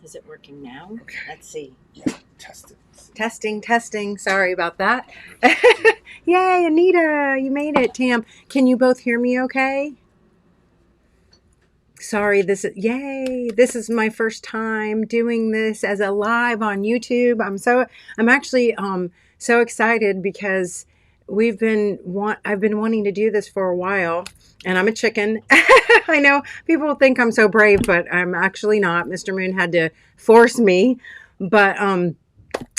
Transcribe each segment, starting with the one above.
Is it working now? Okay. Let's see. Yeah, test it. Testing. Sorry about that. Yay, Anita, you made it. Tam, can you both hear me okay? Sorry, this is my first time doing this as a live on YouTube. I'm actually so excited because I've been wanting to do this for a while, and I'm a chicken. I know people think I'm so brave, but I'm actually not. Mr. Moon had to force me. But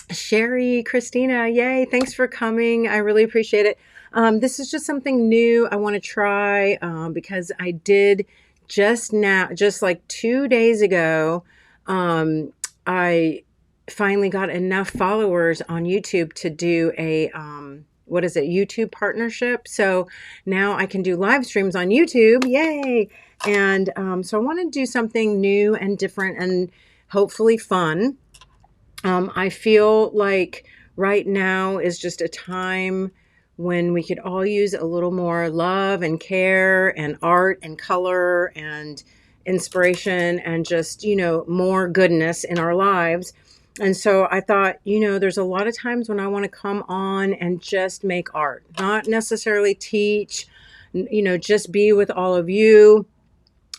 Sherry, Christina, yay, thanks for coming. I really appreciate it. This is just something new I want to try because I did just like 2 days ago, I finally got enough followers on YouTube to do a, YouTube partnership. So now I can do live streams on YouTube. Yay. And so I want to do something new and different and hopefully fun. I feel like right now is just a time when we could all use a little more love and care and art and color and inspiration and just, more goodness in our lives. And so I thought, there's a lot of times when I want to come on and just make art, not necessarily teach, just be with all of you.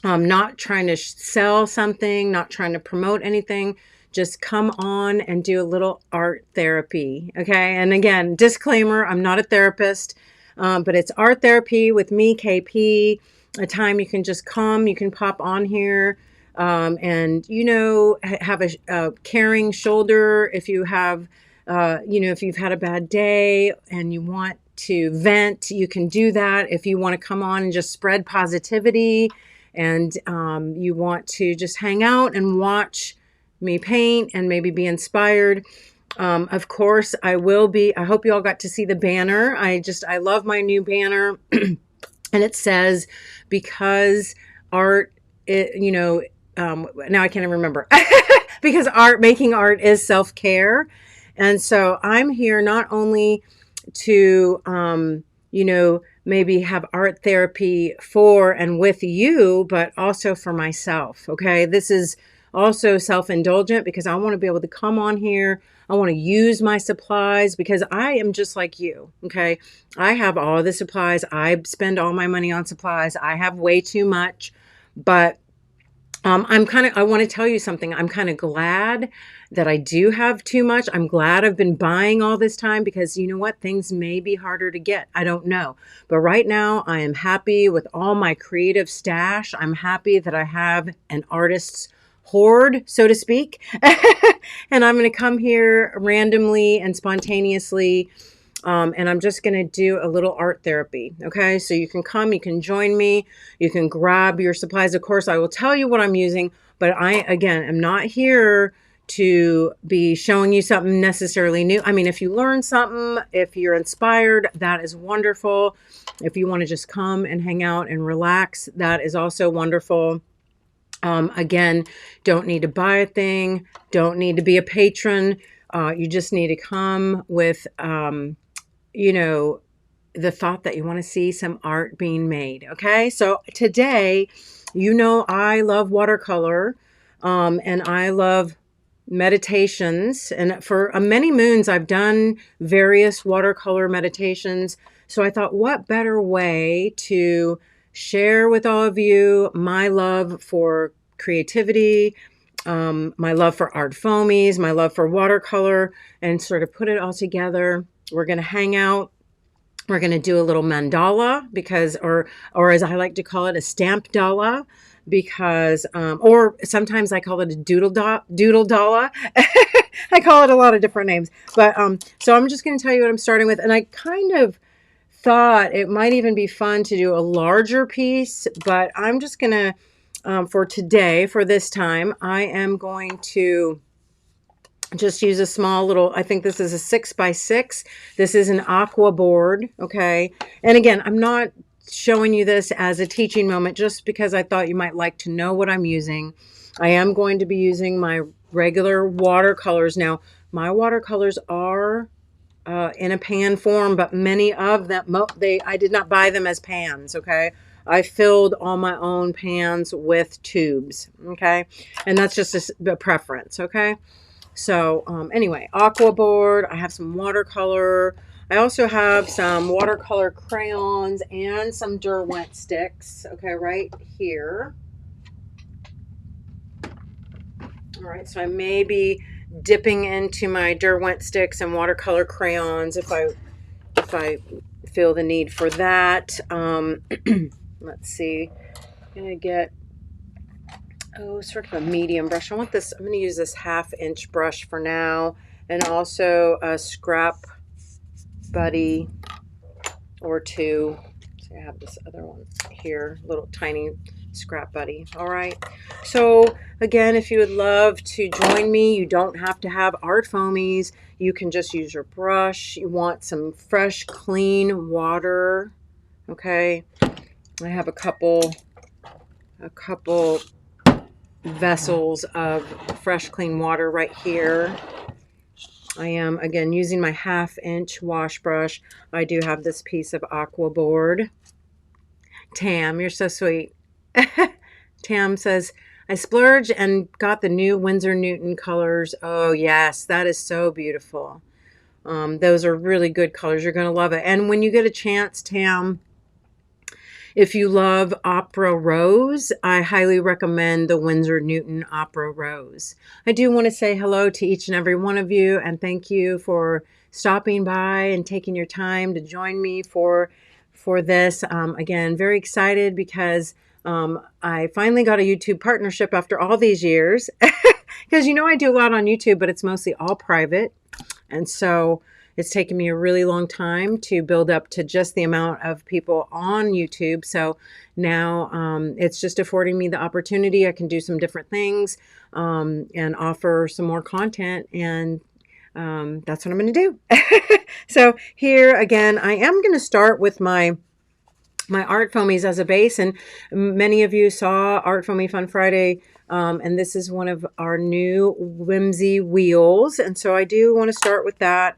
Not trying to sell something, not trying to promote anything. Just come on and do a little art therapy. Okay. And again, disclaimer, I'm not a therapist, but it's art therapy with me, Kae Pea. A time you can just come, you can pop on here, and, have a caring shoulder. If you have, if you've had a bad day and you want to vent, you can do that. If you want to come on and just spread positivity, and you want to just hang out and watch me paint and maybe be inspired. Of course, I hope you all got to see the banner. I love my new banner. And it says, because art, now I can't even remember, because making art is self-care. And so I'm here not only to, maybe have art therapy for and with you, but also for myself. Okay. This is also self-indulgent because I want to be able to come on here. I want to use my supplies because I am just like you. Okay. I have all the supplies. I spend all my money on supplies. I have way too much, but I want to tell you something. I'm kind of glad that I do have too much. I'm glad I've been buying all this time because you know what? Things may be harder to get. I don't know. But right now I am happy with all my creative stash. I'm happy that I have an artist's hoard, so to speak. And I'm going to come here randomly and spontaneously. And I'm just going to do a little art therapy. Okay. So you can come, you can join me, you can grab your supplies. Of course, I will tell you what I'm using, but I, again, am not here to be showing you something necessarily new. I mean, if you learn something, if you're inspired, that is wonderful. If you want to just come and hang out and relax, that is also wonderful. Again, don't need to buy a thing, don't need to be a patron. You just need to come with, the thought that you want to see some art being made. Okay. So today, I love watercolor, and I love meditations. And for many moons, I've done various watercolor meditations. So I thought, what better way to share with all of you my love for creativity, my love for ArtFoamies, my love for watercolor, and sort of put it all together. We're going to hang out. We're going to do a little mandala or as I like to call it, a stamp dala, because, or sometimes I call it a doodle dala. I call it a lot of different names, but, so I'm just going to tell you what I'm starting with. And I kind of thought it might even be fun to do a larger piece, but I'm just going to, for today, for this time, I am going to just use a small little, I think this is a 6x6. This is an aqua board. Okay. And again, I'm not showing you this as a teaching moment just because I thought you might like to know what I'm using. I am going to be using my regular watercolors. Now, my watercolors are in a pan form, but many of them, I did not buy them as pans. Okay. I filled all my own pans with tubes, okay? And that's just a preference, okay? So anyway, aqua board. I have some watercolor. I also have some watercolor crayons and some Derwent sticks, okay, right here. All right, so I may be dipping into my Derwent sticks and watercolor crayons if I feel the need for that. Let's see. I'm gonna get sort of a medium brush. I'm gonna use this 1/2 inch brush for now, and also a scrap buddy or two. So I have this other one here, little tiny scrap buddy. All right. So again, if you would love to join me, you don't have to have art foamies. You can just use your brush. You want some fresh, clean water. Okay. I have a couple vessels of fresh, clean water right here. I am, again, using my 1/2 inch wash brush. I do have this piece of aqua board. Tam, you're so sweet. Tam says, I splurged and got the new Winsor Newton colors. Oh, yes, that is so beautiful. Those are really good colors. You're going to love it. And when you get a chance, Tam, if you love Opera Rose, I highly recommend the Winsor Newton Opera Rose. I do want to say hello to each and every one of you, and thank you for stopping by and taking your time to join me for this. Again, very excited because I finally got a YouTube partnership after all these years. Because I do a lot on YouTube, but it's mostly all private. And so it's taken me a really long time to build up to just the amount of people on YouTube. So now it's just affording me the opportunity. I can do some different things and offer some more content. And that's what I'm going to do. So here again, I am going to start with my art foamies as a base. And many of you saw Art Foamie Fun Friday. And this is one of our new whimsy wheels. And so I do want to start with that.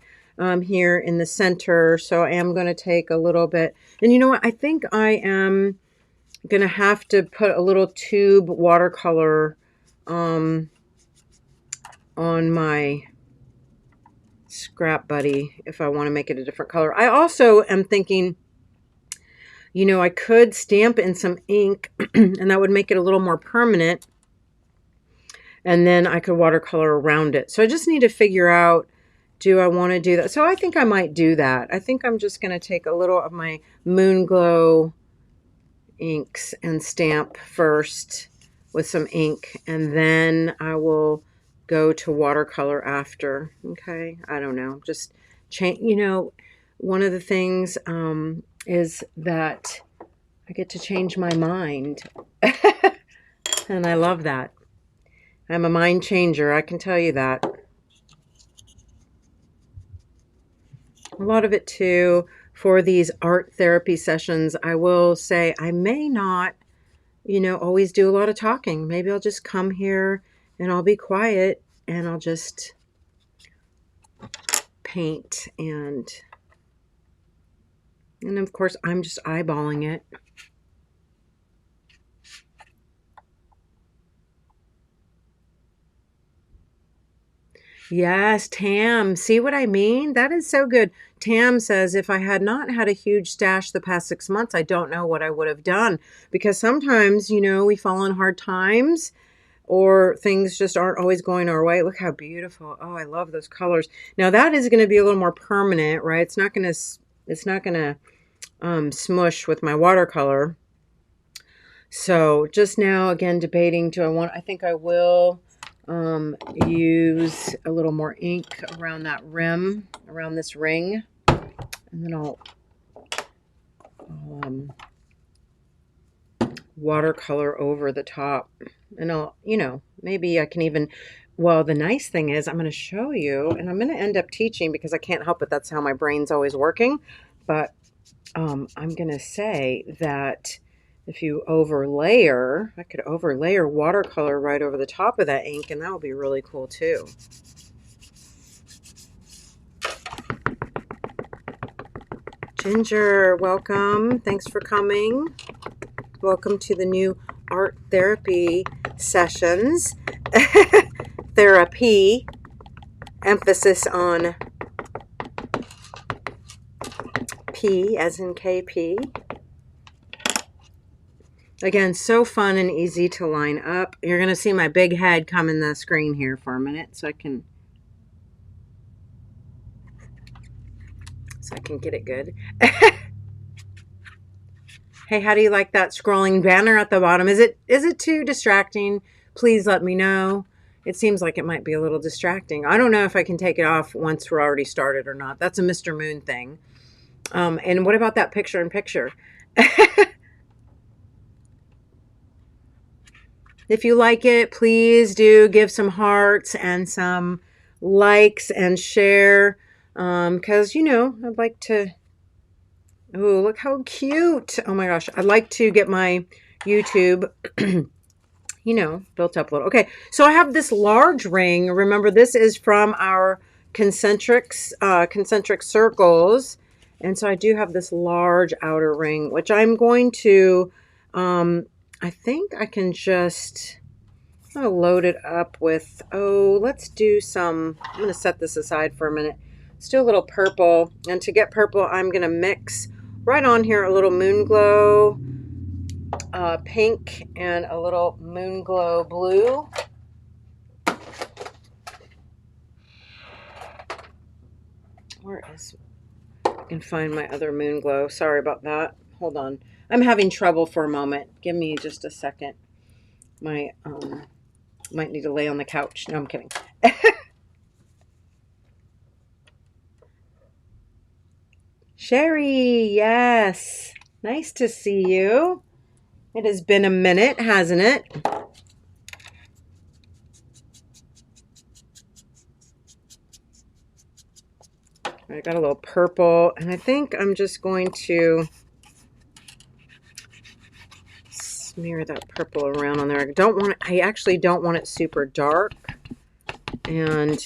Here in the center. So I am going to take a little bit, and you know what? I think I am going to have to put a little tube watercolor on my scrap buddy if I want to make it a different color. I also am thinking, I could stamp in some ink and that would make it a little more permanent. And then I could watercolor around it. So I just need to figure out, do I want to do that? So I think I might do that. I think I'm just going to take a little of my Moon Glow inks and stamp first with some ink, and then I will go to watercolor after. Okay, I don't know. Just change. One of the things is that I get to change my mind, and I love that. I'm a mind changer. I can tell you that. A lot of it too, for these art therapy sessions, I will say I may not, always do a lot of talking. Maybe I'll just come here and I'll be quiet and I'll just paint. And of course, I'm just eyeballing it. Yes, Tam. See what I mean? That is so good. Tam says, if I had not had a huge stash the past 6 months, I don't know what I would have done. Because sometimes, we fall on hard times or things just aren't always going our way. Look how beautiful. Oh, I love those colors. Now that is going to be a little more permanent, right? It's not going to smush with my watercolor. So just now, again, debating, I think I will use a little more ink around that rim, around this ring, and then I'll watercolor over the top, and I'll, maybe I can even, well, the nice thing is I'm going to show you, and I'm going to end up teaching because I can't help it. That's how my brain's always working. But I'm going to say that if you overlayer, I could overlayer watercolor right over the top of that ink, and that would be really cool too. Ginger, welcome. Thanks for coming. Welcome to the new art therapy sessions. Therapy, emphasis on P as in KP. Again, so fun and easy to line up. You're going to see my big head come in the screen here for a minute so I can get it good. Hey, how do you like that scrolling banner at the bottom? Is it too distracting? Please let me know. It seems like it might be a little distracting. I don't know if I can take it off once we're already started or not. That's a Mr. Moon thing. And what about that picture-in-picture? If you like it, please do give some hearts and some likes and share. Because, you know, I'd like to... Oh, look how cute. Oh my gosh. I'd like to get my YouTube, you know, built up a little. Okay. So I have this large ring. Remember, this is from our concentric circles. And so I do have this large outer ring, which I'm going to, I think I can just, I'm going to load it up with, let's do some, I'm going to set this aside for a minute. Let's do a little purple. And to get purple, I'm going to mix right on here a little moon glow pink and a little moon glow blue. Where is, I can find my other moon glow. Sorry about that. Hold on. I'm having trouble for a moment. Give me just a second. My might need to lay on the couch. No, I'm kidding. Sherry, yes. Nice to see you. It has been a minute, hasn't it? I got a little purple, and I think I'm just going to smear that purple around on there. I actually don't want it super dark. And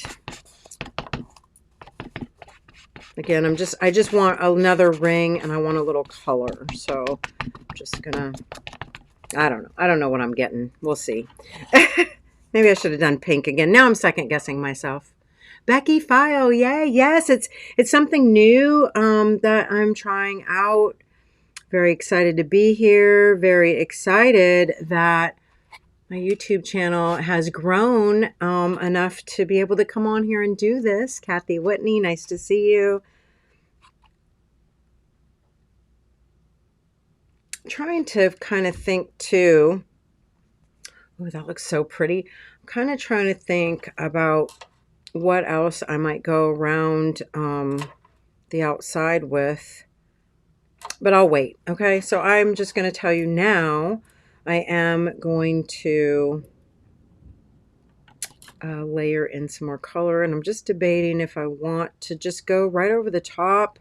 again, I just want another ring, and I want a little color. So I'm just gonna, I don't know what I'm getting. We'll see. Maybe I should have done pink again. Now I'm second guessing myself. Becky File, yay, yes, it's something new that I'm trying out. Very excited to be here. Very excited that my YouTube channel has grown enough to be able to come on here and do this. Kathy Whitney, nice to see you. Trying to kind of think too. Oh, that looks so pretty. I'm kind of trying to think about what else I might go around the outside with. But I'll wait. Okay, so I'm just going to tell you now. I am going to layer in some more color, and I'm just debating if I want to just go right over the top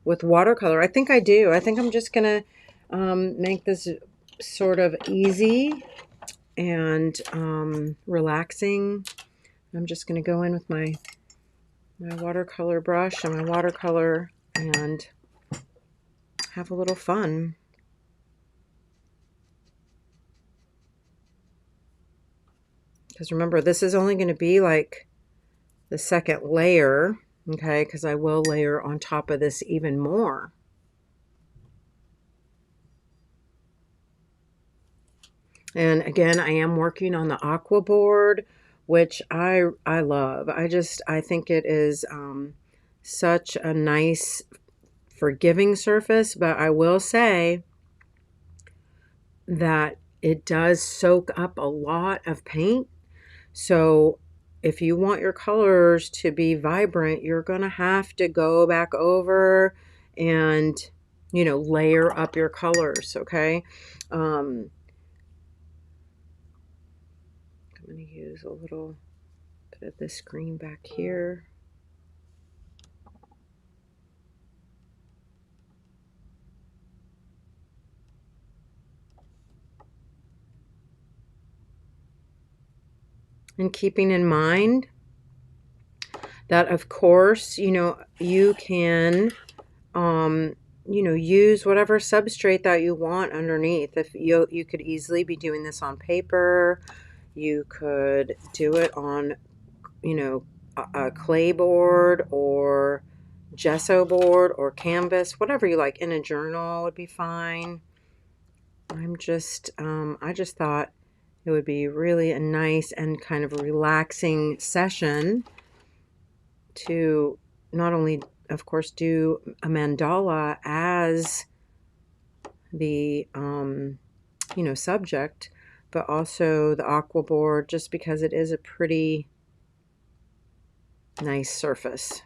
with watercolor. I think I do. I think I'm just going to make this sort of easy and relaxing. I'm just going to go in with my watercolor brush and my watercolor and have a little fun. Because remember, this is only going to be like the second layer, okay? Because I will layer on top of this even more. And again, I am working on the aqua board, which I love. I think it is such a nice forgiving surface, but I will say that it does soak up a lot of paint. So if you want your colors to be vibrant, you're going to have to go back over and, you know, layer up your colors, okay? I'm going to use a little bit of this green back here. And keeping in mind that, of course, you know, you can you know, use whatever substrate that you want underneath. If you could easily be doing this on paper, you could do it on, you know, a clay board or gesso board or canvas, whatever you like. In a journal would be fine. I just thought it would be really a nice and kind of relaxing session to not only, of course, do a mandala as the, you know, subject, but also the aqua board, just because it is a pretty nice surface.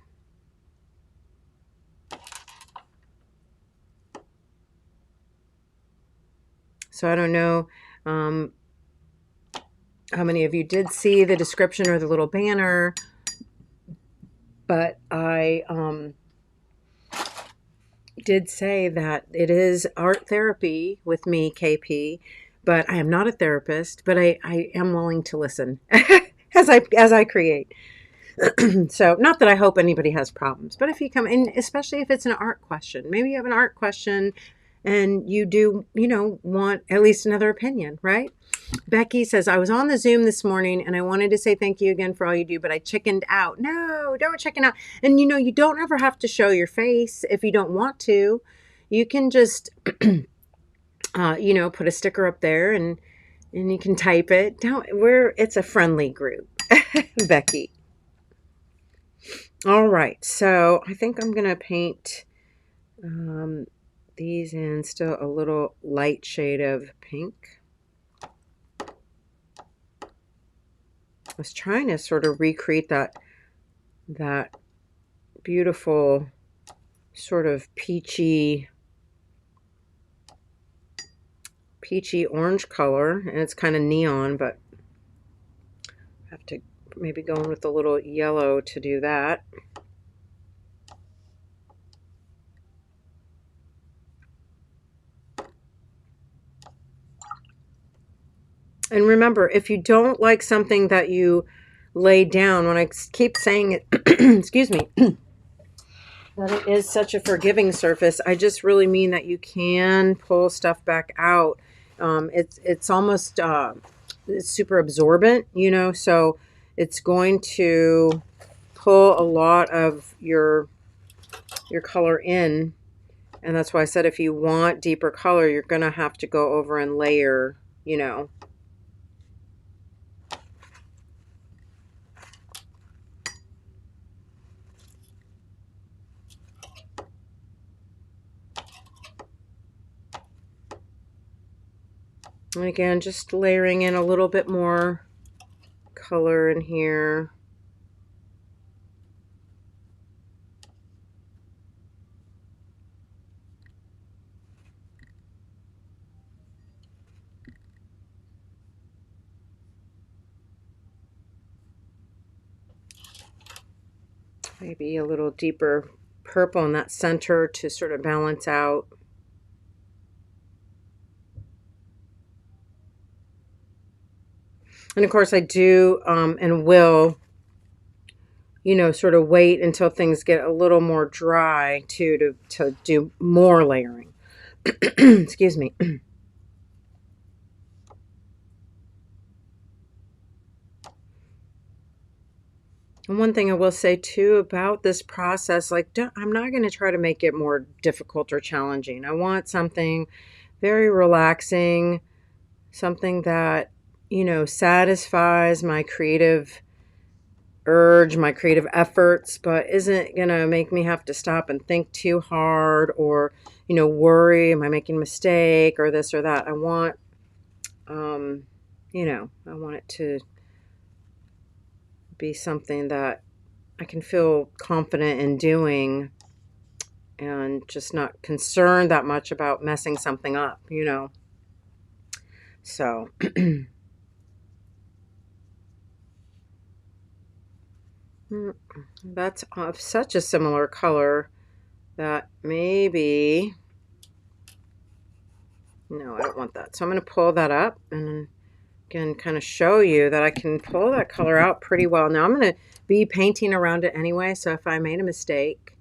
So I don't know how many of you did see the description or the little banner, but I did say that it is art therapy with me, Kae Pea, but I am not a therapist, but I am willing to listen as I create. So not that I hope anybody has problems, but if you come in, especially if it's an art question, maybe you have an art question and you do, you know, want at least another opinion, right? Becky says, I was on the Zoom this morning and I wanted to say thank you again for all you do, but I chickened out. No, don't chicken out. And you know, you don't ever have to show your face if you don't want to. You can just, you know, put a sticker up there and you can type it. It's a friendly group, Becky. All right, so I think I'm going to paint these in still a little light shade of pink. I was trying to sort of recreate that beautiful sort of peachy orange color, and it's kind of neon, but I have to maybe go in with a little yellow to do that. And remember, if you don't like something that you lay down, when I keep saying it, excuse me, that it is such a forgiving surface, I just really mean that you can pull stuff back out. It's almost it's super absorbent, you know, so it's going to pull a lot of your color in. And that's why I said if you want deeper color, you're going to have to go over and layer, you know. And again, just layering in a little bit more color in here. Maybe a little deeper purple in that center to sort of balance out. And of course I do and will, you know, sort of wait until things get a little more dry to do more layering. Excuse me. And one thing I will say too about this process, like I'm not going to try to make it more difficult or challenging. I want something very relaxing, something that, you know, satisfies my creative urge, my creative efforts, but isn't going to make me have to stop and think too hard or, you know, worry, am I making a mistake or this or that. I want, you know, I want it to be something that I can feel confident in doing and just not concerned that much about messing something up, you know. So that's of such a similar color that maybe, no, I don't want that. So I'm going to pull that up and again kind of show you that I can pull that color out pretty well. Now I'm going to be painting around it anyway, so if I made a mistake,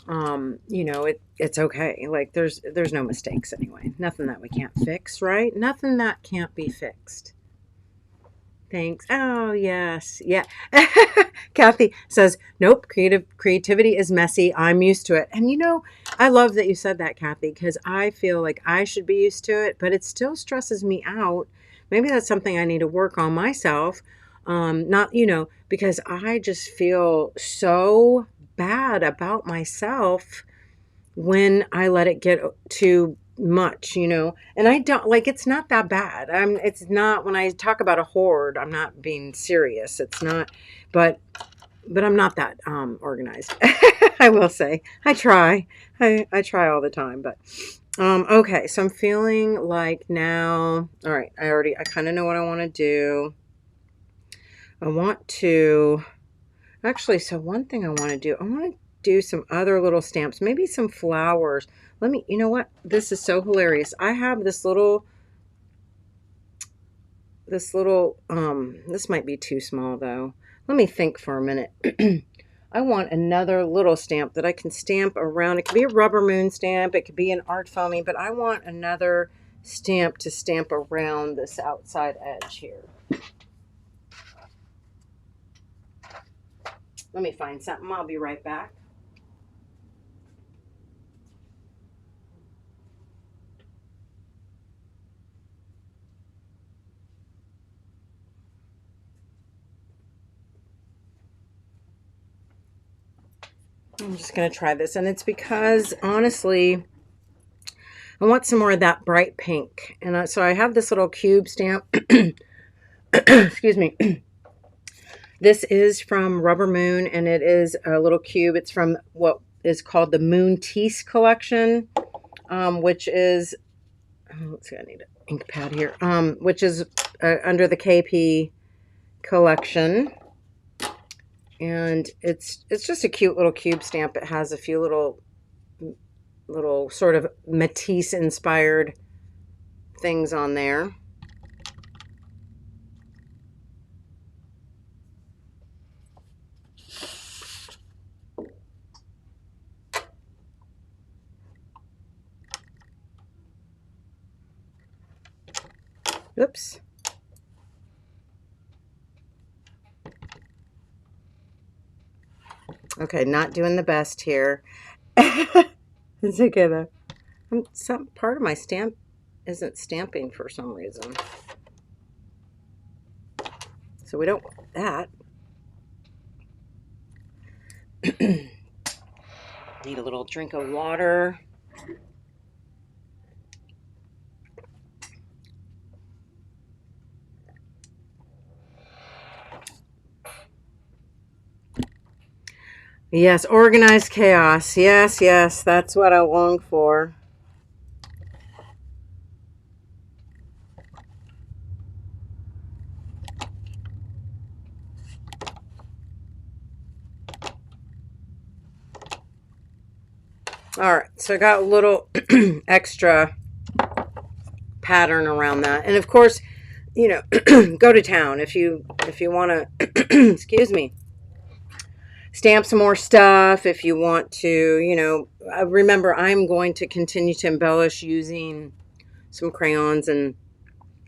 you know, it's okay. Like there's no mistakes anyway. Nothing that we can't fix, right? Nothing that can't be fixed. Thanks. Oh, yes. Yeah. Kathy says, nope, creativity is messy. I'm used to it. And you know, I love that you said that, Kathy, because I feel like I should be used to it, but it still stresses me out. Maybe that's something I need to work on myself. Not, you know, because I just feel so bad about myself when I let it get too much, you know. And I don't like, it's not that bad. It's not, when I talk about a hoard, I'm not being serious. It's not, but I'm not that organized. I will say. I try. I try all the time, but okay, so I'm feeling like now, all right, I kind of know what I want to do. I want to actually, so one thing I want to do, I want to do some other little stamps, maybe some flowers. Let me, you know what? This is so hilarious. I have this might be too small though. Let me think for a minute. I want another little stamp that I can stamp around. It could be a rubber moon stamp. It could be an ArtFoamie, but I want another stamp to stamp around this outside edge here. Let me find something. I'll be right back. I'm just going to try this. And it's because, honestly, I want some more of that bright pink. And so I have this little cube stamp. Excuse me. This is from Rubber Moon, and it is a little cube. It's from what is called the Moon Tease collection, which is, let's see, I need an ink pad here, which is under the Kae Pea collection. And it's just a cute little cube stamp. It has a few little sort of Matisse inspired things on there. Oops. Okay, not doing the best here. It's okay though. Some part of my stamp isn't stamping for some reason. So we don't want that. Need a little drink of water. Yes, organized chaos. Yes, yes, that's what I long for. All right, so I got a little extra pattern around that. And of course, you know, go to town if you want to, excuse me, stamp some more stuff. If you want to, you know, remember I'm going to continue to embellish using some crayons and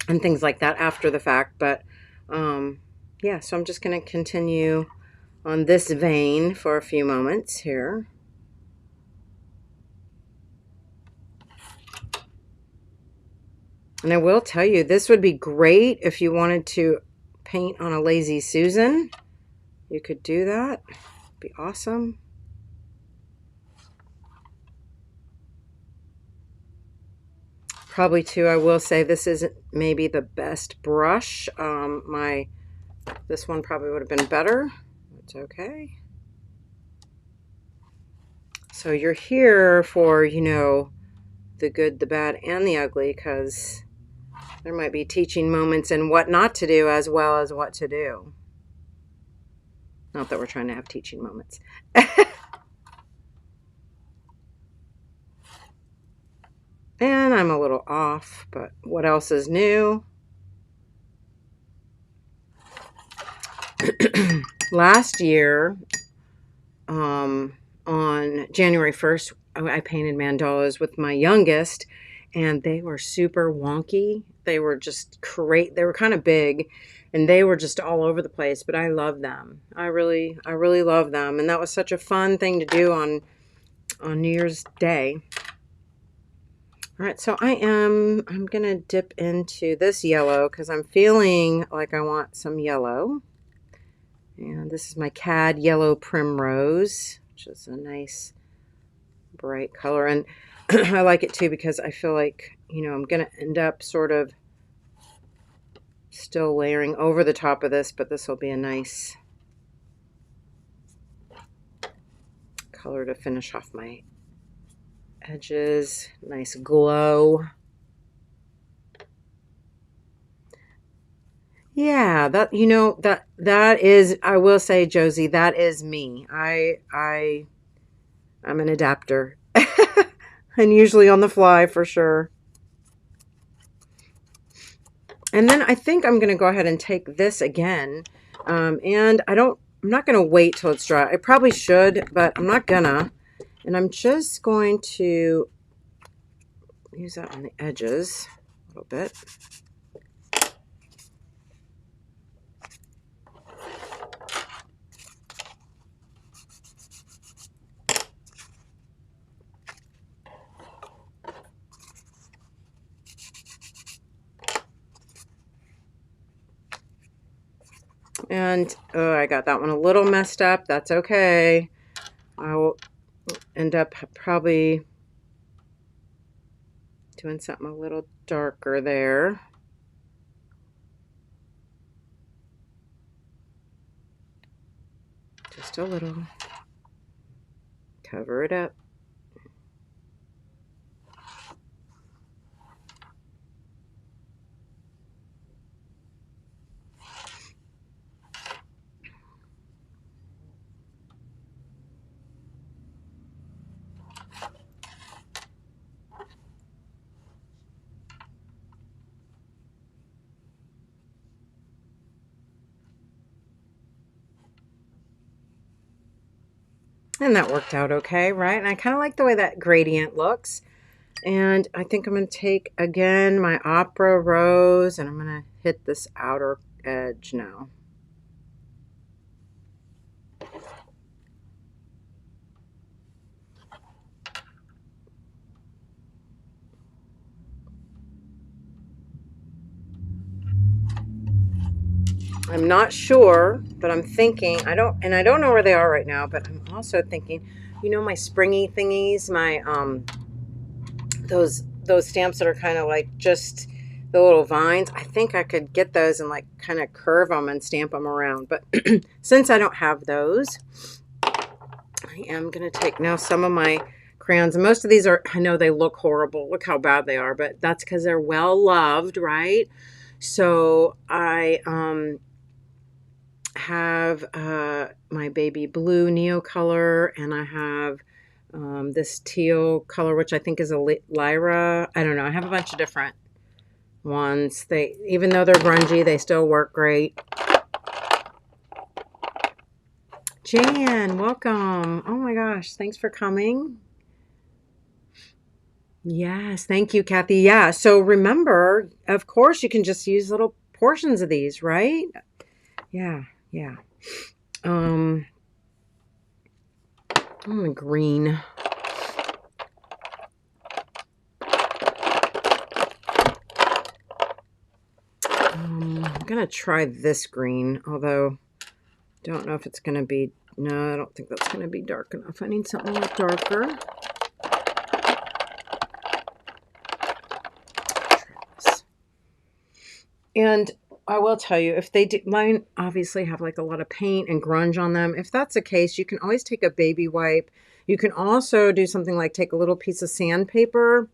things like that after the fact. But yeah, so I'm just going to continue on this vein for a few moments here. And I will tell you, this would be great if you wanted to paint on a Lazy Susan. You could do that. It'd be awesome. Probably too, I will say this isn't maybe the best brush. This one probably would have been better. It's okay. So you're here for, you know, the good, the bad, and the ugly, because there might be teaching moments and what not to do as well as what to do. Not that we're trying to have teaching moments. And I'm a little off, but what else is new? Last year, on January 1st, I painted mandalas with my youngest, and they were super wonky. They were just great. They were kind of big, and they were just all over the place, but I love them. I really love them. And that was such a fun thing to do on New Year's Day. All right, so I'm going to dip into this yellow because I'm feeling like I want some yellow. And this is my CAD Yellow Primrose, which is a nice bright color. And I like it too because I feel like, you know, I'm going to end up sort of still layering over the top of this, but this will be a nice color to finish off my edges. Nice glow. Yeah, that, you know, that is, I will say, Josie, that is me. I'm an adapter. And usually on the fly for sure. And then I think I'm going to go ahead and take this again. And I'm not going to wait till it's dry. I probably should, but I'm not gonna. And I'm just going to use that on the edges a little bit. And oh, I got that one a little messed up. That's okay. I will end up probably doing something a little darker there. Just a little. Cover it up. And that worked out okay, right? And I kind of like the way that gradient looks. And I think I'm going to take, again, my Opera Rose, and I'm going to hit this outer edge now. I'm not sure, but I'm thinking, I don't know where they are right now, but I'm also thinking, you know, my springy thingies, my, those stamps that are kind of like just the little vines. I think I could get those and like kind of curve them and stamp them around. But since I don't have those, I am going to take now some of my crayons. And most of these are, I know they look horrible. Look how bad they are, but that's because they're well loved, right? So I have my baby blue Neo color, and I have this teal color, which I think is a Lyra. I don't know. I have a bunch of different ones. Even though they're grungy, they still work great. Jan, welcome. Oh my gosh, thanks for coming. Yes, thank you, Kathy. Yeah, so remember, of course, you can just use little portions of these, right? Yeah, yeah. I'm green. I'm gonna try this green, although don't know if it's gonna be, no, I don't think that's gonna be dark enough. I need something a little darker. And I will tell you, if they do, mine obviously have like a lot of paint and grunge on them. If that's the case, you can always take a baby wipe. You can also do something like take a little piece of sandpaper,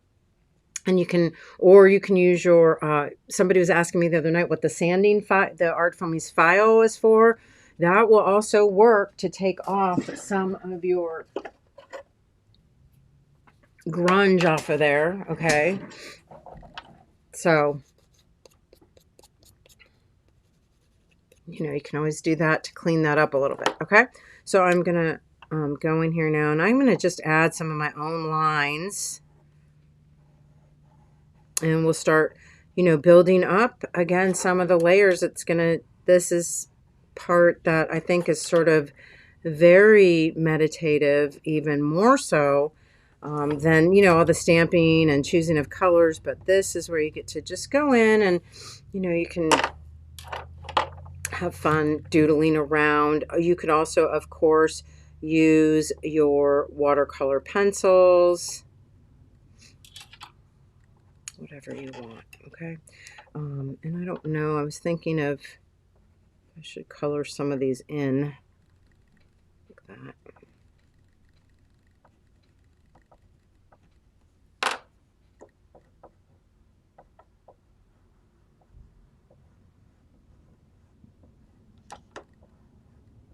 and you can, or you can use your, somebody was asking me the other night what the sanding file, the ArtFoamie's file is for. That will also work to take off some of your grunge off of there, okay? So, you know, you can always do that to clean that up a little bit, okay? So I'm going to going here now, and I'm going to just add some of my own lines, and we'll start, you know, building up again some of the layers. This is part that I think is sort of very meditative, even more so than, you know, all the stamping and choosing of colors. But this is where you get to just go in and, you know, you can have fun doodling around. You could also, of course, use your watercolor pencils, whatever you want, okay? And I don't know, I was thinking of, I should color some of these in like that.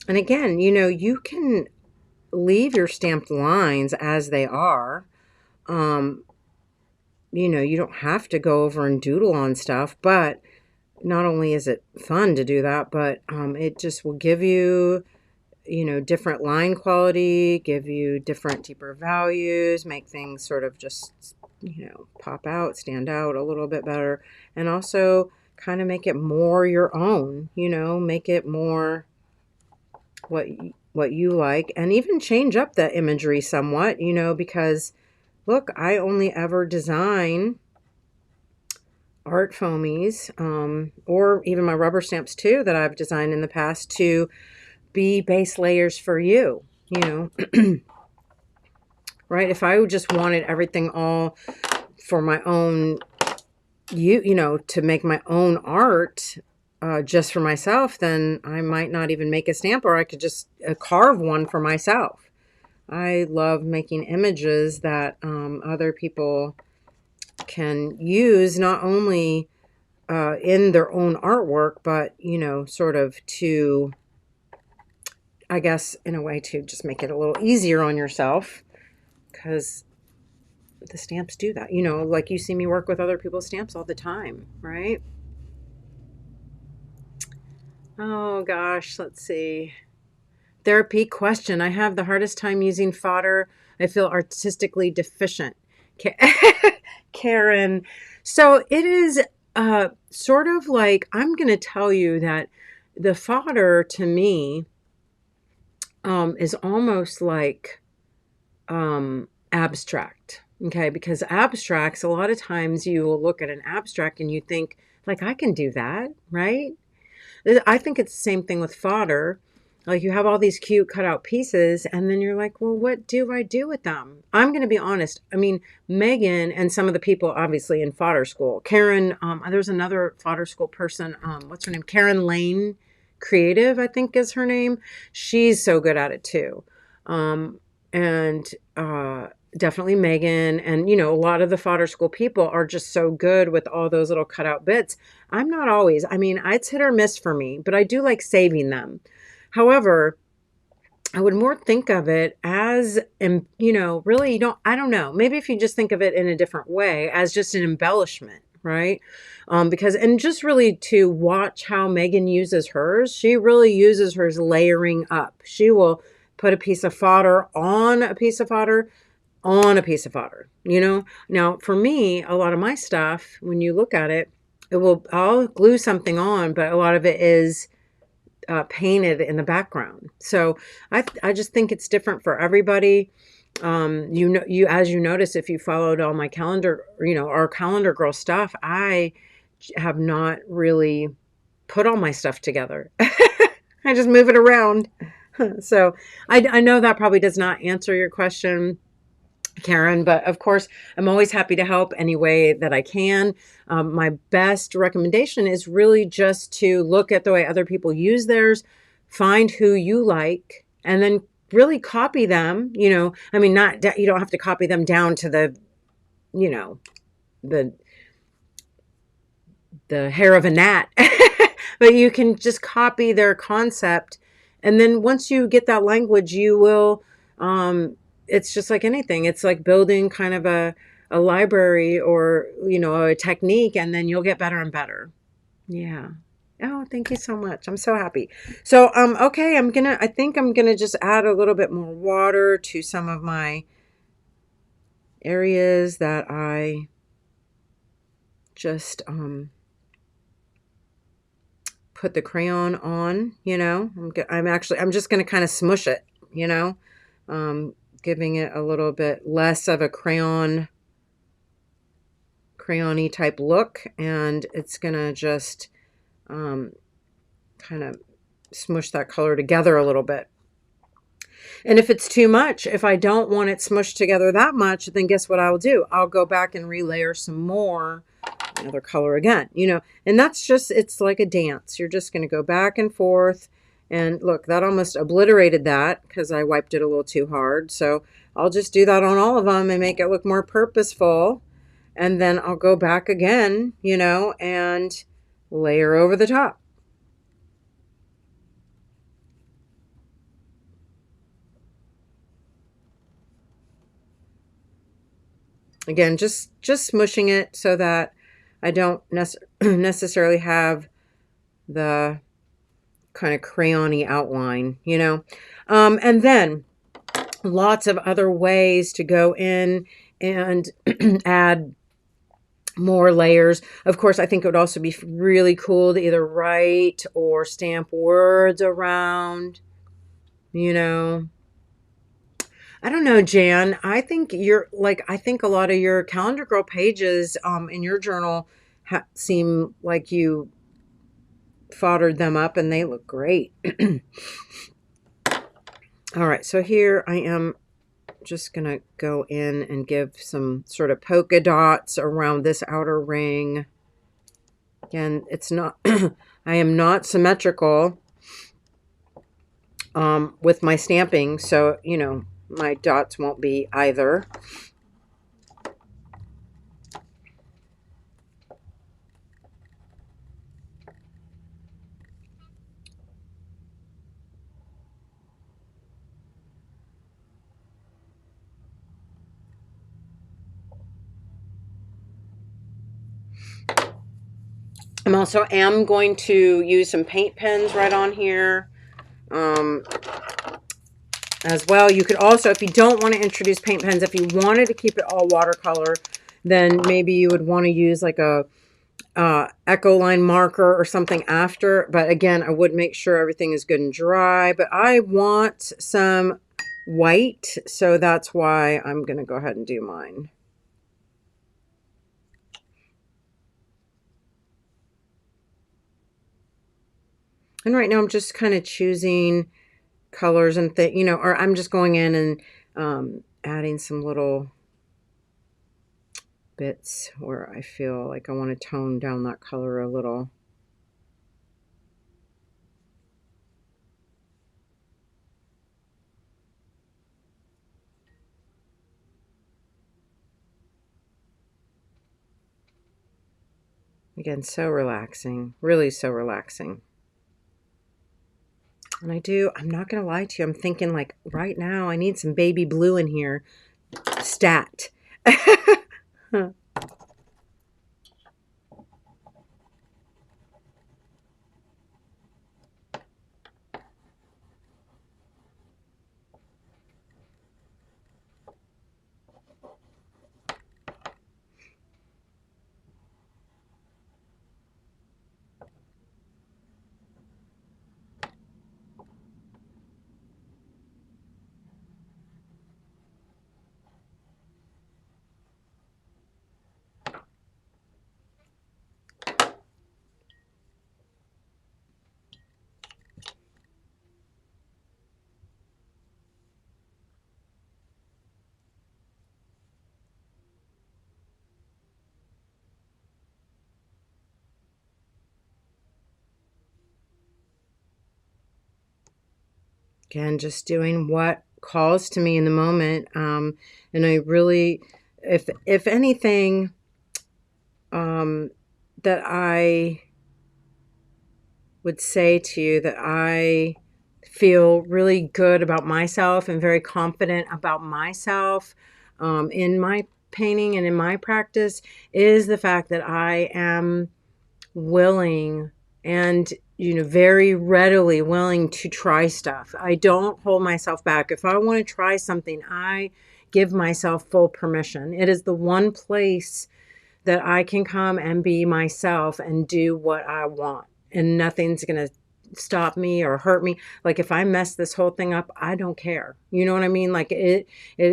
And again, you know, you can leave your stamped lines as they are. You know, you don't have to go over and doodle on stuff, but not only is it fun to do that, but it just will give you, you know, different line quality, give you different, deeper values, make things sort of just, you know, pop out, stand out a little bit better, and also kind of make it more your own, you know, make it more what you like, and even change up the imagery somewhat, you know, because look, I only ever design art foamies, or even my rubber stamps too that I've designed in the past to be base layers for you, you know. Right? If I just wanted everything all for my own, you know, to make my own art just for myself, then I might not even make a stamp, or I could just carve one for myself. I love making images that other people can use, not only in their own artwork, but, you know, sort of to, I guess, in a way to just make it a little easier on yourself, because the stamps do that. You know, like you see me work with other people's stamps all the time, right? Oh gosh, let's see. Therapy question. I have the hardest time using fodder. I feel artistically deficient. Karen. So it is sort of like, I'm going to tell you that the fodder to me is almost like abstract. Okay, because abstracts, a lot of times you will look at an abstract and you think, like, I can do that, right? I think it's the same thing with fodder. Like, you have all these cute cutout pieces, and then you're like, well, what do I do with them? I'm going to be honest. I mean, Megan and some of the people, obviously, in fodder school, Karen, there's another fodder school person, what's her name? Karen Lane Creative, I think is her name. She's so good at it too. And definitely Megan, and, you know, a lot of the fodder school people are just so good with all those little cutout bits. I'm not always. I mean, it's hit or miss for me, but I do like saving them. However, I would more think of it as, you know, really, I don't know. Maybe if you just think of it in a different way, as just an embellishment, right? Because, and just really to watch how Megan uses hers, she really uses hers layering up. She will put a piece of fodder on a piece of fodder on a piece of fodder, you know? Now, for me, a lot of my stuff, when you look at it, I'll glue something on, but a lot of it is painted in the background. So I just think it's different for everybody. You know, as you notice, if you followed all my calendar, you know, our calendar girl stuff, I have not really put all my stuff together. I just move it around. So I know that probably does not answer your question, Karen, but of course, I'm always happy to help any way that I can. My best recommendation is really just to look at the way other people use theirs, find who you like, and then really copy them. You know, I mean, you don't have to copy them down to the, you know, the hair of a gnat, but you can just copy their concept. And then once you get that language, you will, it's just like anything. It's like building kind of a library, or, you know, a technique, and then you'll get better and better. Yeah. Oh, thank you so much. I'm so happy. So, okay, I think I'm gonna just add a little bit more water to some of my areas that I just, put the crayon on, you know. I'm just gonna kind of smush it, you know, giving it a little bit less of a crayony type look, and it's gonna just, kind of smush that color together a little bit. And if it's too much, if I don't want it smushed together that much, then guess what I'll do? I'll go back and relayer some more, another color again, you know. And that's just, it's like a dance. You're just going to go back and forth. And look, that almost obliterated that because I wiped it a little too hard. So I'll just do that on all of them and make it look more purposeful. And then I'll go back again, you know, and layer over the top. Again, just smushing it so that I don't necessarily have the kind of crayony outline, you know. And then lots of other ways to go in and add more layers. Of course, I think it would also be really cool to either write or stamp words around, you know. I don't know, Jan. I think I think a lot of your calendar girl pages in your journal seem like you foddered them up and they look great. All right, so here I am just going to go in and give some sort of polka dots around this outer ring. Again, it's not, I am not symmetrical with my stamping, so, you know, my dots won't be either. I'm also going to use some paint pens right on here as well. You could also, if you don't want to introduce paint pens, if you wanted to keep it all watercolor, then maybe you would want to use like a echo line marker or something after. But again, I would make sure everything is good and dry. But I want some white, so that's why I'm going to go ahead and do mine. And right now I'm just kind of choosing colors and you know, or I'm just going in and adding some little bits where I feel like I want to tone down that color a little. Again, so relaxing, really so relaxing. And I'm not going to lie to you, I'm thinking like right now I need some baby blue in here. Stat. Again, just doing what calls to me in the moment. And I really, if anything, that I would say to you that I feel really good about myself and very confident about myself in my painting and in my practice is the fact that I am willing and, you know, very readily willing to try stuff. I don't hold myself back. If I want to try something, I give myself full permission. It is the one place that I can come and be myself and do what I want, and nothing's going to stop me or hurt me. Like if I mess this whole thing up, I don't care. You know what I mean? Like it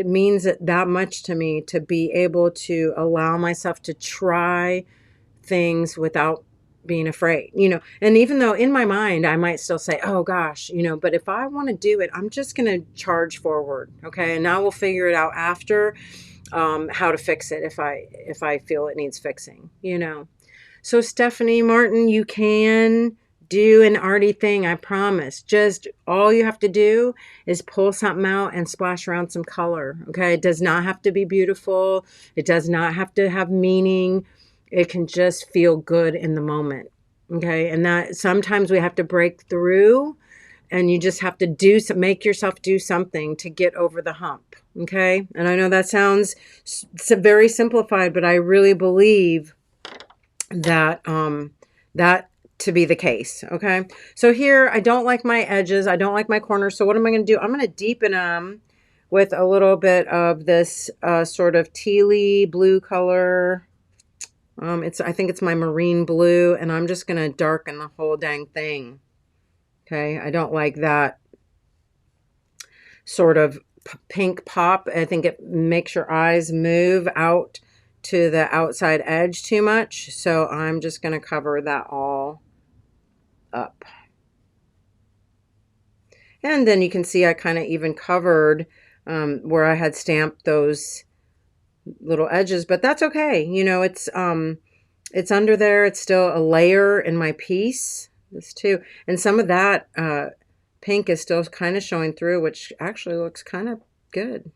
means that much to me to be able to allow myself to try things without being afraid, you know. And even though in my mind I might still say, oh gosh, you know, but if I want to do it, I'm just going to charge forward. Okay. And I will figure it out after, how to fix it if I feel it needs fixing, you know. So Stephanie Martin, you can do an arty thing, I promise. Just all you have to do is pull something out and splash around some color. Okay. It does not have to be beautiful. It does not have to have meaning. It can just feel good in the moment. Okay. And that sometimes we have to break through, and you just have to make yourself do something to get over the hump. Okay. And I know that sounds very simplified, but I really believe that, that to be the case. Okay. So here, I don't like my edges. I don't like my corners. So what am I going to do? I'm going to deepen them with a little bit of this, sort of tealy blue color. I think it's my marine blue, and I'm just going to darken the whole dang thing. Okay. I don't like that sort of pink pop. I think it makes your eyes move out to the outside edge too much. So I'm just going to cover that all up. And then you can see I kind of even covered where I had stamped those little edges, but that's okay. You know, it's under there. It's still a layer in my piece. This too. And some of that pink is still kind of showing through, which actually looks kind of good.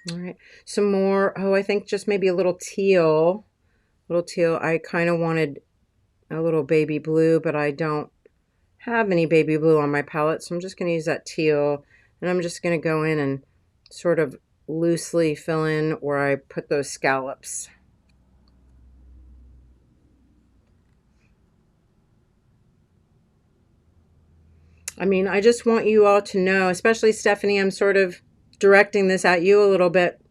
All right, some more. Oh, I think just maybe a little teal. I kind of wanted a little baby blue, but I don't have any baby blue on my palette, so I'm just going to use that teal, and I'm just going to go in and sort of loosely fill in where I put those scallops. I mean, I just want you all to know, especially Stephanie, I'm sort of directing this at you a little bit.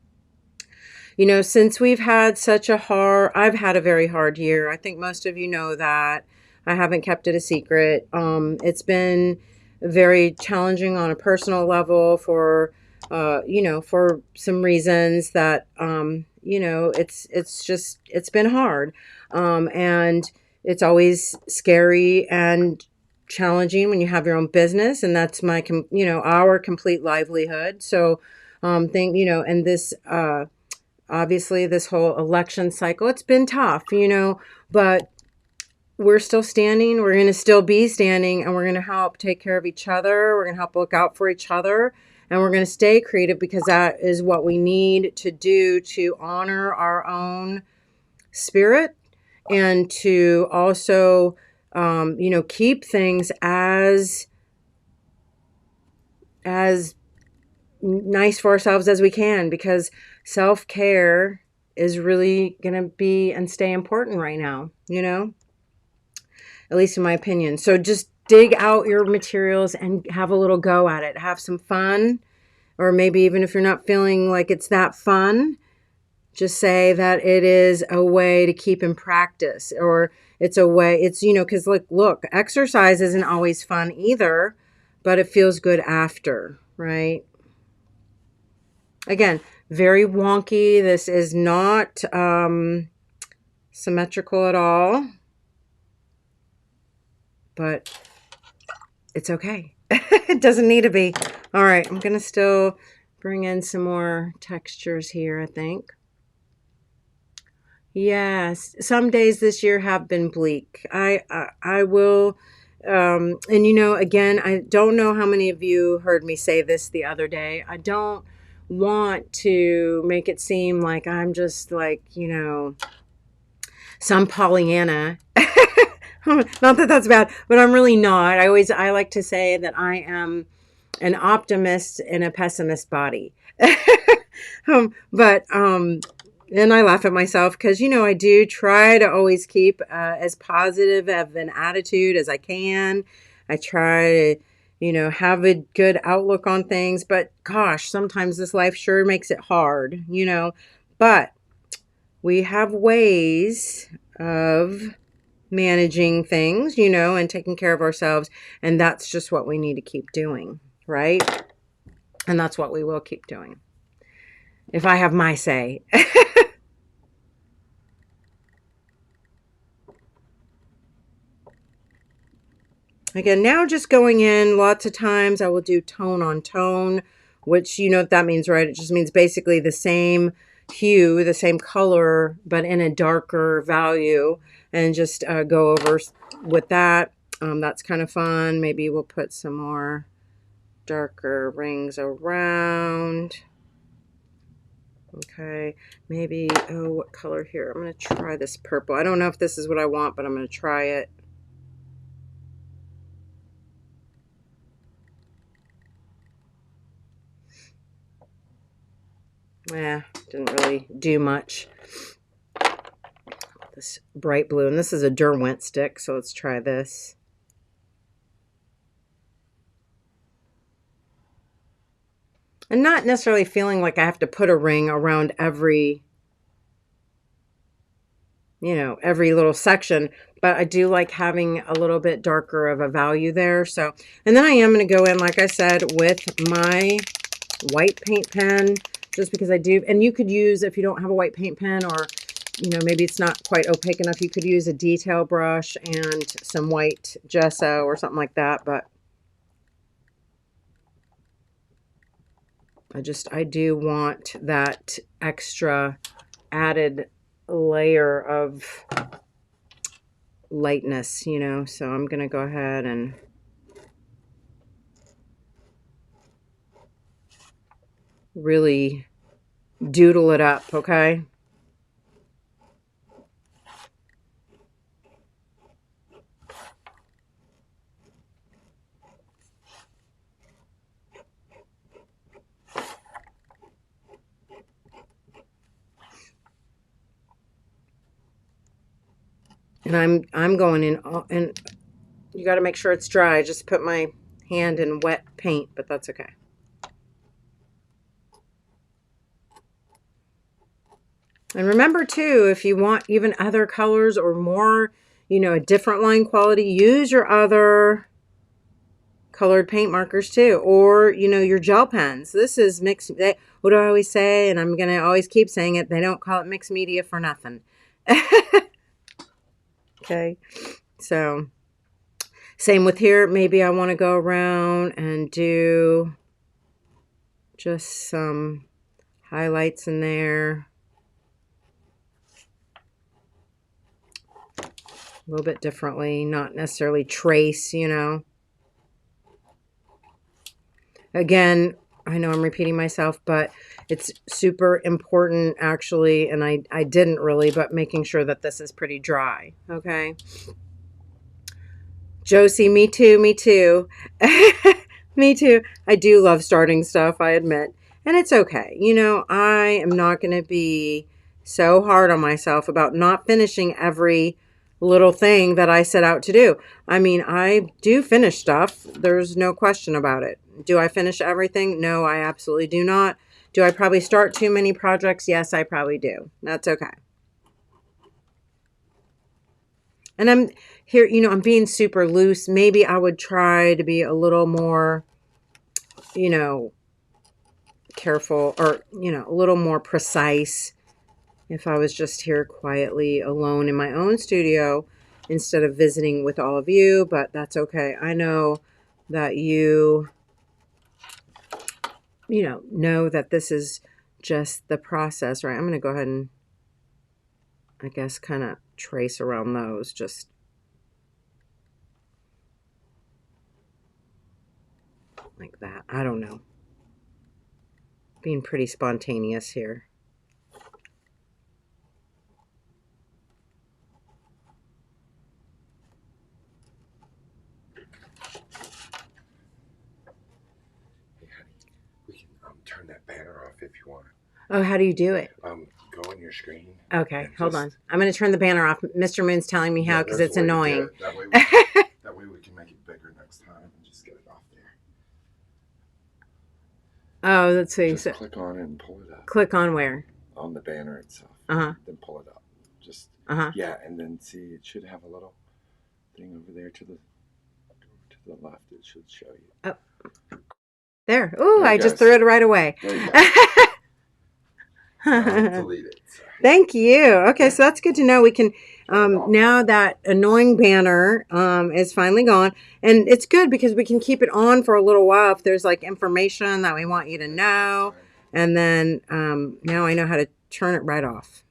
You know, since we've had I've had a very hard year. I think most of you know that. I haven't kept it a secret. It's been very challenging on a personal level for, you know, for some reasons that, you know, it's been hard. And it's always scary and challenging when you have your own business, and that's you know, our complete livelihood. So, you know, and this, obviously this whole election cycle, it's been tough, you know, but we're still standing. We're going to still be standing, and we're going to help take care of each other. We're going to help look out for each other, and we're going to stay creative, because that is what we need to do to honor our own spirit, and to also, you know, keep things as nice for ourselves as we can, because self-care is really going to be and stay important right now, you know, at least in my opinion. So just dig out your materials and have a little go at it. Have some fun, or maybe even if you're not feeling like it's that fun, just say that it is a way to keep in practice, or it's a way, it's, you know, because like, look, exercise isn't always fun either, but it feels good after, right? Again, very wonky. This is not symmetrical at all, but it's okay. It doesn't need to be. All right, I'm going to still bring in some more textures here, I think. Yes, some days this year have been bleak. I will, and you know, again, I don't know how many of you heard me say this the other day. I don't want to make it seem like I'm just like, you know, some Pollyanna. Not that that's bad, but I'm really not. I like to say that I am an optimist in a pessimist body. And I laugh at myself because, I do try to always keep as positive of an attitude as I can. I try to, have a good outlook on things. But gosh, sometimes this life sure makes it hard. But we have ways of managing things, and taking care of ourselves. And that's just what we need to keep doing, right? And that's what we will keep doing, if I have my say. Again, now just going in, lots of times I will do tone on tone, which you know what that means, right? It just means basically the same hue, the same color, but in a darker value, and just go over with that. That's kind of fun. Maybe we'll put some more darker rings around. Okay, maybe, oh, what color here? I'm going to try this purple. I don't know if this is what I want, but I'm going to try it. Yeah, didn't really do much. This bright blue, and this is a Derwent stick, so let's try this. And not necessarily feeling like I have to put a ring around every, every little section, but I do like having a little bit darker of a value there. So, and then I am going to go in, like I said, with my white paint pen, just because I do. And you could use, if you don't have a white paint pen, or maybe it's not quite opaque enough, you could use a detail brush and some white gesso or something like that. But I do want that extra added layer of lightness, so I'm going to go ahead and really doodle it up, okay? And I'm going in, and you got to make sure it's dry. I just put my hand in wet paint, but that's okay. And remember too, if you want even other colors or more, a different line quality, use your other colored paint markers too, or, your gel pens. This is mixed. What do I always say? And I'm going to always keep saying it. They don't call it mixed media for nothing. Okay. So same with here. Maybe I want to go around and do just some highlights in there. A little bit differently, not necessarily trace, Again, I know I'm repeating myself, but it's super important actually, and I didn't really, but making sure that this is pretty dry, okay? Josie, me too, me too. Me too. I do love starting stuff, I admit. And it's okay. I am not going to be so hard on myself about not finishing every little thing that I set out to do. I mean, I do finish stuff. There's no question about it. Do I finish everything? No, I absolutely do not. Do I probably start too many projects? Yes, I probably do. That's okay. And I'm here, I'm being super loose. Maybe I would try to be a little more, careful, or, a little more precise if I was just here quietly alone in my own studio instead of visiting with all of you, but that's okay. I know that you know that this is just the process, right? I'm going to go ahead and, I guess, kind of trace around those, just like that. I don't know. Being pretty spontaneous here. We can turn that banner off if you want. Oh, how do you do it? Go on your screen. Okay, hold on. I'm going to turn the banner off. Mr. Moon's telling me how because it's annoying. That way we can make it bigger next time and just get it off there. Oh, let's see. Just click on it and pull it up. Click on where? On the banner itself. Uh-huh. Then pull it up. Just uh-huh. Yeah, and then see it should have a little thing over there to the left. It should show you. Oh. There. Ooh, I just threw it right away. There you go. Delete it. Sorry. Thank you. Okay, so that's good to know. We can now that annoying banner is finally gone, and it's good because we can keep it on for a little while if there's like information that we want you to know, and then now I know how to turn it right off.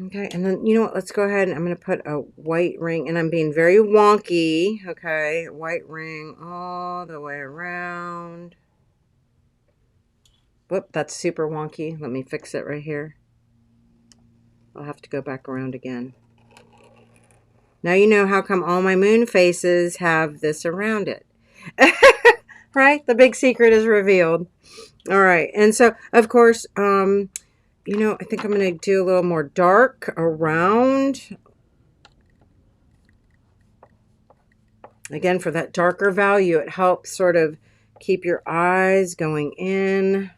Okay, and then you know what? Let's go ahead and I'm going to put a white ring, and I'm being very wonky. Okay, white ring all the way around. Whoop, that's super wonky. Let me fix it right here. I'll have to go back around again. Now you know how come all my moon faces have this around it. Right? The big secret is revealed. All right. And so, of course, you know, I think I'm going to do a little more dark around. Again, for that darker value, it helps sort of keep your eyes going in.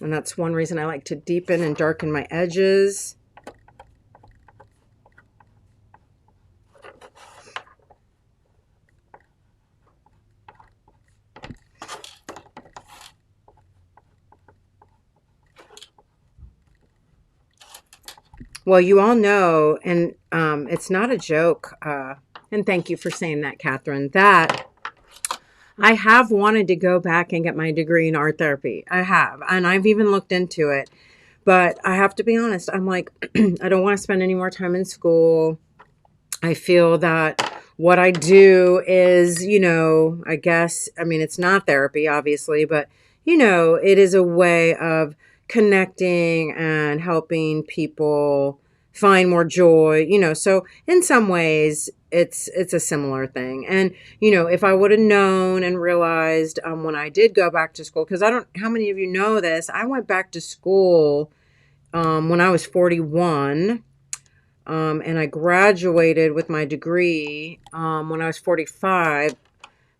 And that's one reason I like to deepen and darken my edges. Well, you all know, and it's not a joke, and thank you for saying that, Catherine, that I have wanted to go back and get my degree in art therapy. I have, and I've even looked into it. But I have to be honest, I'm like, I don't want to spend any more time in school. I feel that what I do is, you know, I guess, I mean, it's not therapy, obviously, but, you know, it is a way of connecting and helping people find more joy, you know. So in some ways, it's a similar thing. And, you know, if I would have known and realized when I did go back to school, because I don't, how many of you know this? I went back to school when I was 41. And I graduated with my degree when I was 45.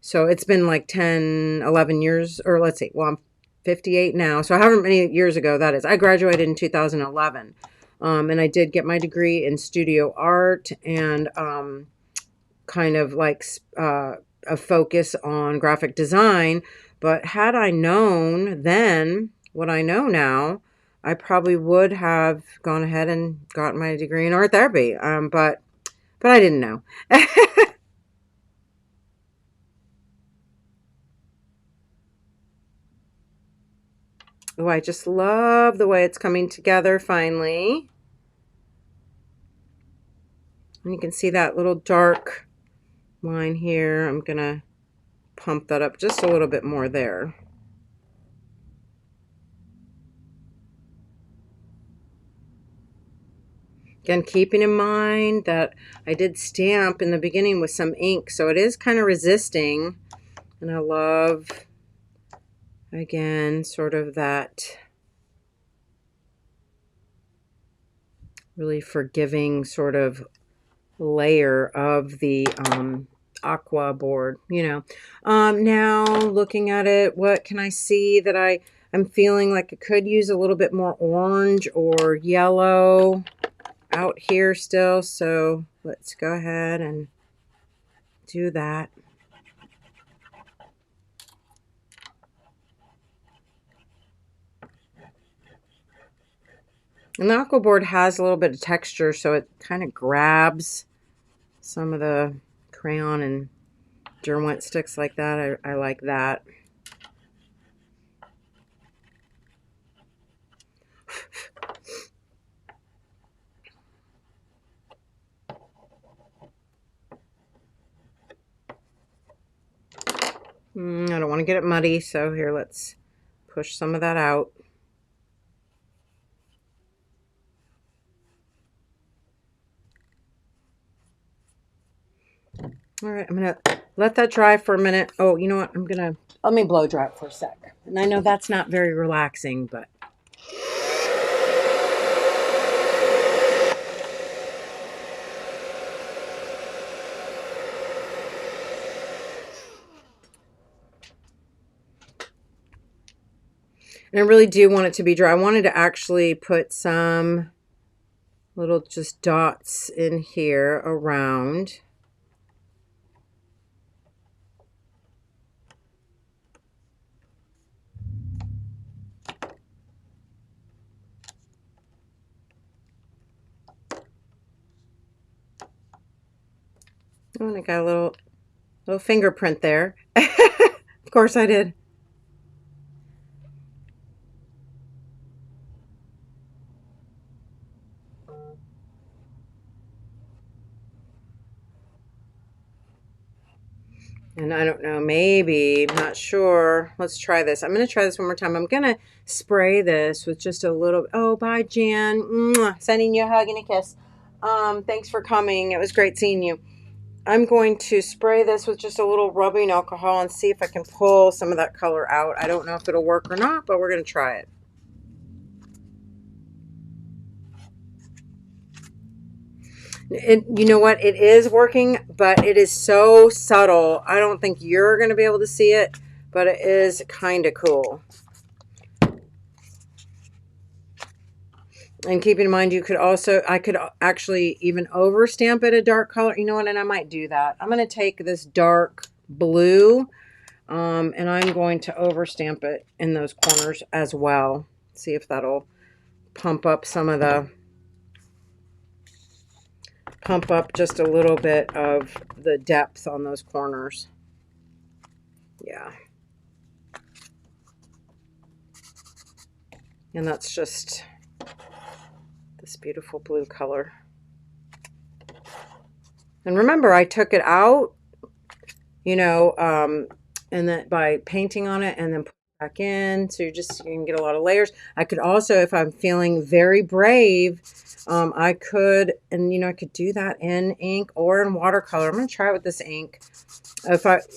So it's been like 10, 11 years, or let's see, well, I'm 58 now. So however many years ago that is. I graduated in 2011. And I did get my degree in studio art and kind of like a focus on graphic design. But had I known then what I know now, I probably would have gone ahead and gotten my degree in art therapy. But I didn't know. Oh, I just love the way it's coming together finally. And you can see that little dark line here. I'm going to pump that up just a little bit more there. Again, keeping in mind that I did stamp in the beginning with some ink, so it is kind of resisting. And I love, again, sort of that really forgiving sort of layer of the aqua board, you know. Now, looking at it, what can I see that I'm feeling like it could use a little bit more orange or yellow out here still, so let's go ahead and do that. And the aqua board has a little bit of texture, so it kind of grabs some of the crayon and Derwent sticks like that. I like that. I don't want to get it muddy, so here, let's push some of that out. All right, I'm going to let that dry for a minute. Oh, you know what? Let me blow dry it for a sec. And I know that's not very relaxing, but. And I really do want it to be dry. I wanted to actually put some little just dots in here around. Oh, and I got a little fingerprint there. Of course I did. And I don't know, maybe, I'm not sure. Let's try this. I'm going to try this one more time. I'm going to spray this with just a little. Oh, bye, Jan. Mwah. Sending you a hug and a kiss. Thanks for coming. It was great seeing you. I'm going to spray this with just a little rubbing alcohol and see if I can pull some of that color out. I don't know if it'll work or not, but we're going to try it. You know what? It is working, but it is so subtle. I don't think you're going to be able to see it, but it is kind of cool. And keep in mind, I could actually even over stamp it a dark color. You know what? And I might do that. I'm going to take this dark blue, and I'm going to over stamp it in those corners as well. See if that'll pump up just a little bit of the depth on those corners. Yeah. And that's just this beautiful blue color. And remember, I took it out, you know, and then by painting on it and then put it back in. So you can get a lot of layers. I could also, if I'm feeling very brave, I could do that in ink or in watercolor. I'm going to try it with this ink.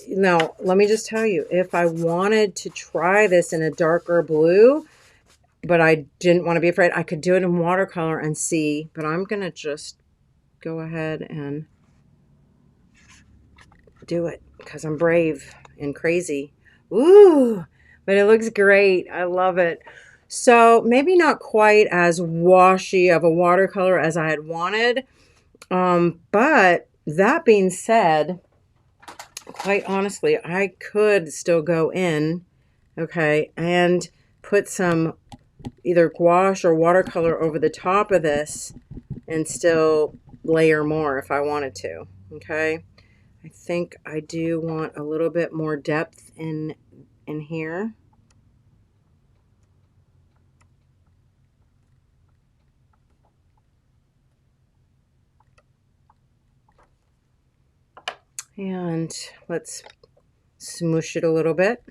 Now, let me just tell you, if I wanted to try this in a darker blue, but I didn't want to be afraid, I could do it in watercolor and see, but I'm going to just go ahead and do it because I'm brave and crazy. Ooh, but it looks great. I love it. So maybe not quite as washy of a watercolor as I had wanted. But that being said, quite honestly, I could still go in, okay, and put some either gouache or watercolor over the top of this and still layer more if I wanted to, okay? I think I do want a little bit more depth in here. And let's smoosh it a little bit.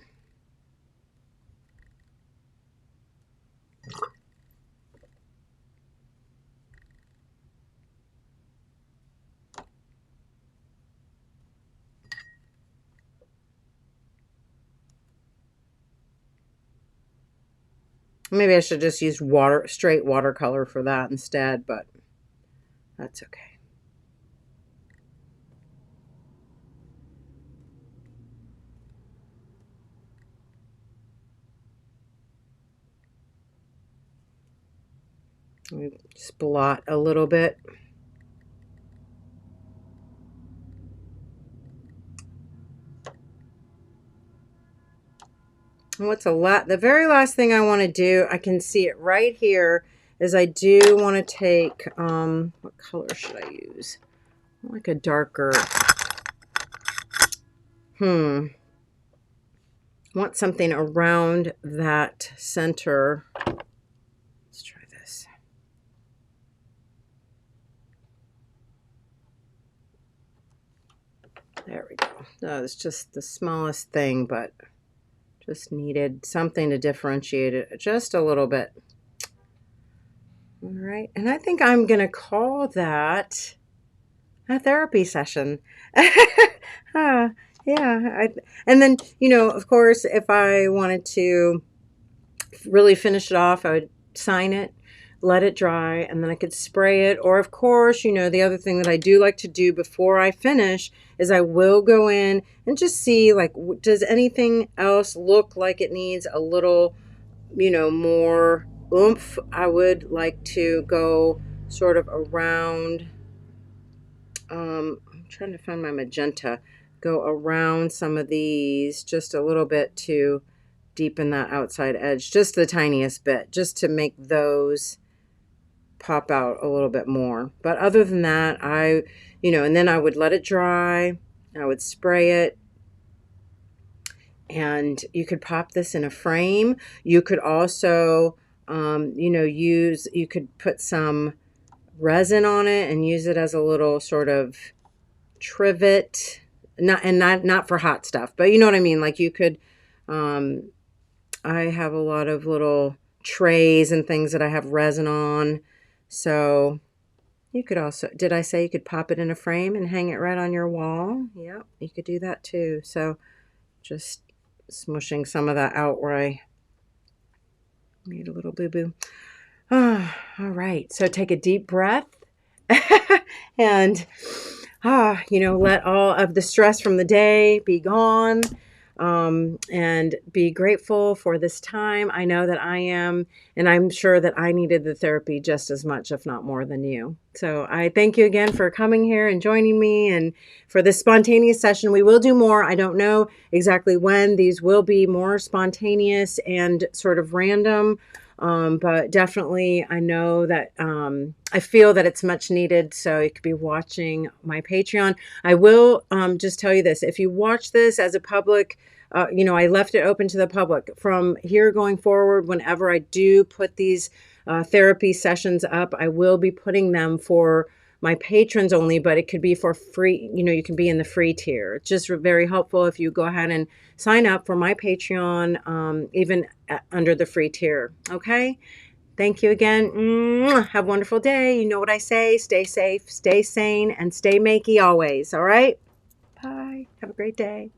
Maybe I should just use straight watercolor for that instead, but that's okay. Let me just blot a little bit. And the very last thing I want to do, I can see it right here, is I do want to take, what color should I use? Like a darker, want something around that center. Let's try this. There we go. No, it's just the smallest thing, but just needed something to differentiate it just a little bit. All right, and I think I'm going to call that a therapy session. Yeah. And then, of course, if I wanted to really finish it off, I would sign it, let it dry, and then I could spray it. Or, of course, the other thing that I do like to do before I finish is I will go in and just see, like, does anything else look like it needs a little, more oomph? I would like to go sort of around. I'm trying to find my magenta. Go around some of these just a little bit to deepen that outside edge, just the tiniest bit, just to make those pop out a little bit more. But other than that, and then I would let it dry. I would spray it. And you could pop this in a frame. You could also, you could put some resin on it and use it as a little sort of trivet, not for hot stuff, but you know what I mean. Like you could, I have a lot of little trays and things that I have resin on, so you could also, did I say you could pop it in a frame and hang it right on your wall? Yep, you could do that too. So just smushing some of that out where I made a little boo-boo. All right, so take a deep breath and let all of the stress from the day be gone, and be grateful for this time. I know that I am, and I'm sure that I needed the therapy just as much, if not more than you. So I thank you again for coming here and joining me, and for this spontaneous session. We will do more. I don't know exactly when. These will be more spontaneous and sort of random. But definitely I know that I feel that it's much needed. So you could be watching my Patreon. I will just tell you this. If you watch this as a public, I left it open to the public. From here going forward, whenever I do put these therapy sessions up, I will be putting them for my patrons only, but it could be for free. You can be in the free tier. It's just very helpful if you go ahead and sign up for my Patreon, even under the free tier. Okay. Thank you again. Have a wonderful day. You know what I say, stay safe, stay sane, and stay makey always. All right. Bye. Have a great day.